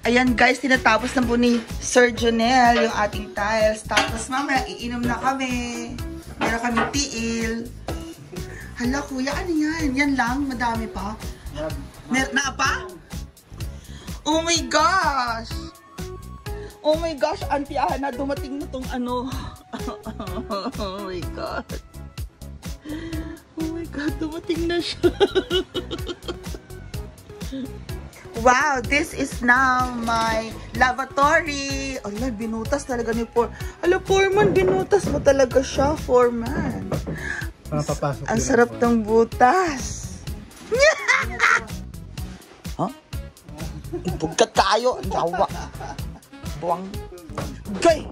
Ayan guys, tinatapos na po ni Sir Jonel yung ating tiles. Tapos mamaya, iinom na kami. Meron kami tiil. Hala kuya, ano yan? Yan lang? Madami pa? Na pa? Oh my gosh! Oh my gosh, Auntie Ana, dumating na tong ano. Oh my God. Oh my God, dumating na siya. Wow, this is now my lavatory. Ala, binutas talaga ni Ala, Foreman, binutas mo talaga siya, Foreman. Ang sarap ng butas. Huh? Ibugkat tayo. Yawa. Buwang. Gay!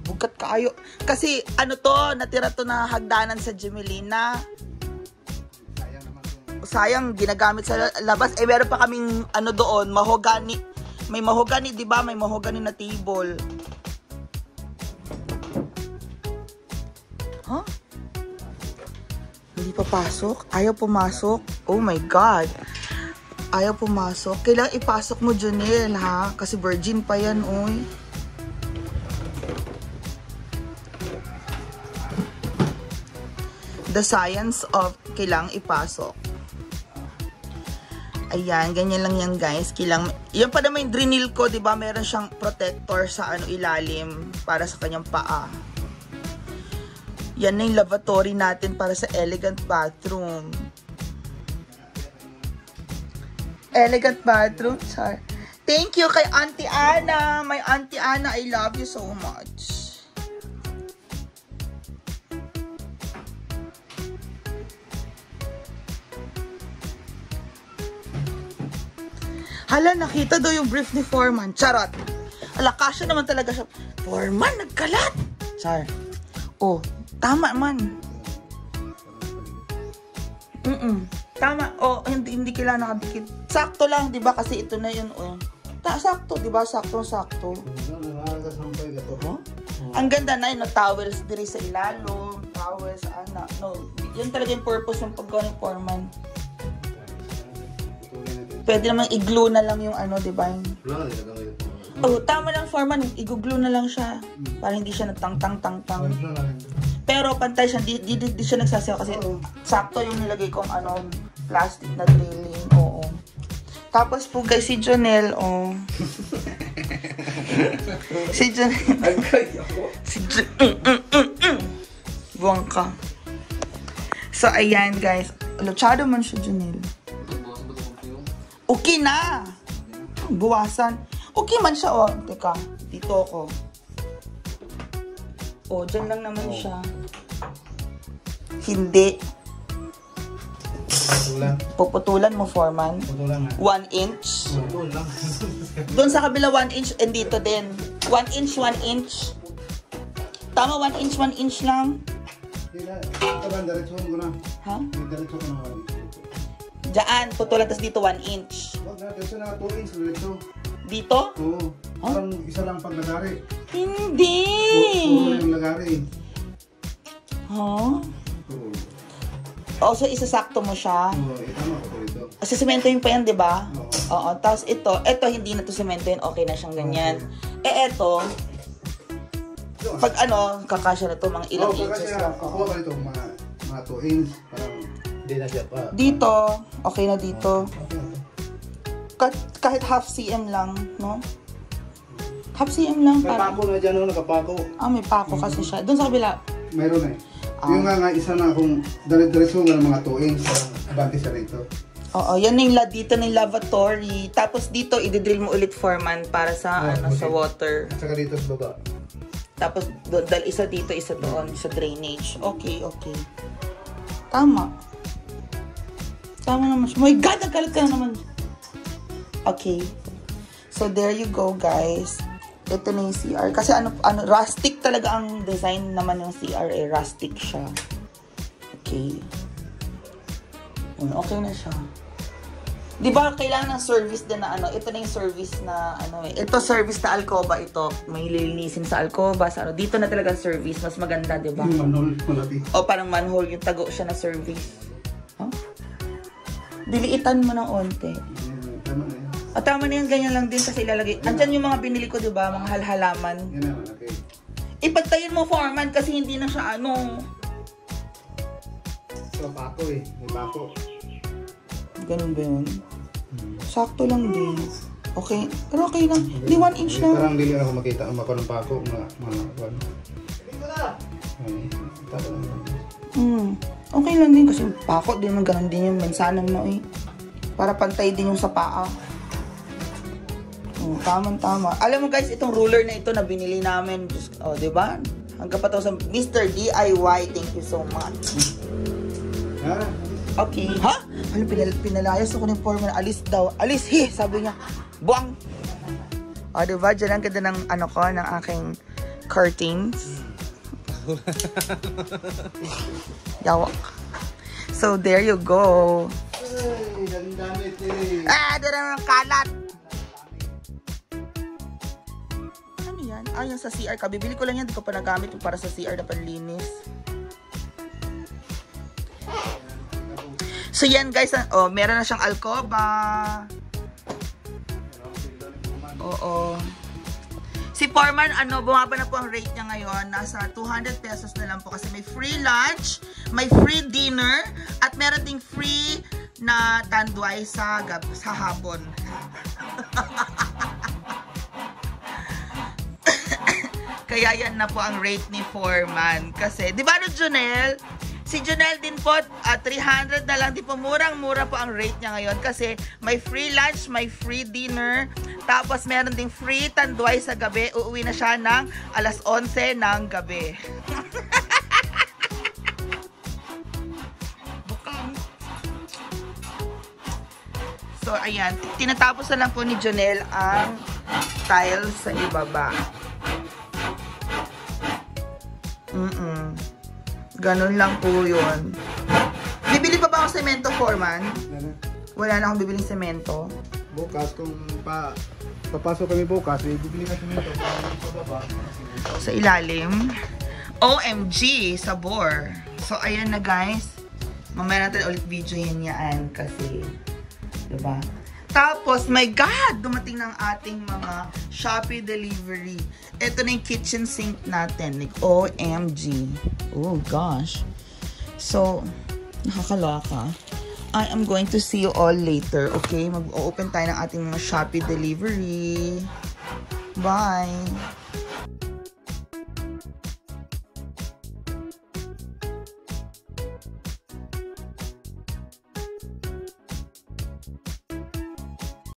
Ibugkat kayo. Kasi ano to, natira to na hagdanan sa Gemelina. Sayang, ginagamit sa labas. Eh, meron pa kaming ano doon, mahogani. May mahogani, di ba? May mahogani na table. Huh? Hindi pa pasok? Ayaw pumasok? Oh my God. Ayaw pumasok. Kailangan ipasok mo, Jonel, ha? Kasi virgin pa yan, oy. The science of kailangang ipasok. Ayan, ganyan lang yan guys. Yan pa naman yung drinil ko, diba? Meron siyang protector sa ilalim para sa kanyang paa. Yan na yung lavatory natin para sa elegant bathroom. Elegant bathroom, char. Thank you kay Auntie Ana. My Auntie Ana, I love you so much. Hala, nakita daw yung brief ni Foreman. Charot. Hala, kasya naman talaga siya. Foreman, nagkalat. Char. Oh, tama man. Tama. Oh, hindi kailangan nakadikit. Sakto lang, di ba? Kasi ito na yun. Oh. Sakto, di ba? Sakto. Oh? Ang ganda na yun. Towels diri sa ilalong. Towels, anak. No, yun talaga yung purpose ng paggawa ni Foreman. Pwede namang i-glue na lang yung ano, di ba? Oh, tama lang, Foreman. I-glue na lang siya. Para hindi siya nagtang-tang-tang-tang. Pero pantay siya. Di siya nagsasayaw kasi sakto yung nilagay kong ano, plastic na drilling. Oo. Tapos po guys, si Jonel, oh. Si Jonel. Buwang ka. So, ayan guys. Luchado man siya, Jonel. Okay na. Buwasan. Okay man siya, oh. Teka, dito ako. Oh, dyan lang naman siya. Hindi. Puputulan mo, Foreman. 1 inch. Doon sa kabila 1 inch, and dito din. 1 inch, 1 inch. Tama, 1 inch, 1 inch lang. Ha? Diyan, putulan, tapos dito 1 inch. Dito? Oo. Parang isa lang pag lagari. Hindi! Puro yung lagari. Huh? Oh, so isasakto mo siya? Oo, itama ko ito. Kasi sementoin pa yan, di ba? Oo. Tapos ito hindi na to sementoin, okay na siyang ganyan. Eh, ito, pag ano, kakasya na to, mga ilang inches lang. Kukuha ka nito, mga 2 inch. Parang hindi na siya pa. Dito, okay na dito. Kahit half cm lang, no? Half cm lang. May pako na dyan, nakapako. May pako kasi siya. Doon sa kabila. Mayroon eh. Yung nga isa na kung dire-diretso nga ng mga 2 inch, abante siya rito. Oo, yan yung dito ng lavatory. Tapos dito, i-drill mo ulit, Foreman, para sa sa water. At saka dito sa baba. Tapos, dahil isa dito, isa doon, sa drainage. Okay. Tama. Tama naman siya. My God, nagkalat ka na naman. Okay. So, there you go, guys. Ito na yung CR. Kasi rustic talaga ang design naman ng CR. Rustic siya. Okay. Okay na siya. Di ba kailangan ng service din na ito na yung service na ito service na alcoba ito. May lilinisin sa alcoba, sa dito na talaga service, mas maganda, di ba? Yung manhole malaki. O parang manhole yung tago siya na service. Huh? Diliitan mo ng onte. Tama na yan. At tama na yan, ganyan lang din kasi ilalagay. Andyan yung mga binili ko, di ba? Mga halhalaman. Yan naman, okay. Ipagtayin mo, foreman, kasi hindi na siya ano. So, bako eh. May bako. Ganun ba yun? Sakto lang din. Okay. Pero okay lang. Di 1 inch lang. Parang hindi ako makita ang mako ng bako. Mga Okay lang din kasi pako din ng ganun din yung mensanang no eh. Para pantay din yung sa paa. Tama. Alam mo guys, itong ruler na ito na binili namin. Oh, di ba? Hanggang pa to sa Mr. DIY. Thank you so much. Okay. Ha? Ano, pinalayas ako ng foreman. Alis daw. Alis, sabi niya. Buang. O, diba? Diyan ang ganda ng ano ko, ng aking curtains. Yawak. So, there you go. Ay, damit eh. Doon ang kalat. Ano yan? Yung sa CR. Kabibili ko lang yan. Di ko pa nagamit yung para sa CR na panlinis. So yan guys, meron na siyang alcoba. Oo. Si Foreman, bumaba na po ang rate niya ngayon. Nasa 200 pesos na lang po kasi may free lunch, may free dinner, at meron ding free na tanduay sa hapon. Kaya yan na po ang rate ni Foreman. Kasi, di ba Jonel? Si Jonel din po, 300 na lang. Di po, murang-mura po ang rate niya ngayon. Kasi may free lunch, may free dinner. Tapos meron ding free tanduay sa gabi. Uuwi na siya ng alas 11 ng gabi. Bukang. So, ayan. Tinatapos na lang po ni Jonel ang tiles sa ibaba. Ganun lang po yun. Bibili pa ba ako semento, Foreman? Wala na akong bibiling semento. Bukas, kung papasok kami bukas, bibili na semento. Sa ilalim. OMG, sabor. So, ayan na guys. Mamaya natin ulit video yan kasi, diba? Tapos, my God! Dumating ng ating mga Shopee delivery. Ito na yung kitchen sink natin. Like, OMG. Oh, gosh. So, nakakaloka. I am going to see you all later. Okay? Mag-open tayo ng ating mga Shopee delivery. Bye!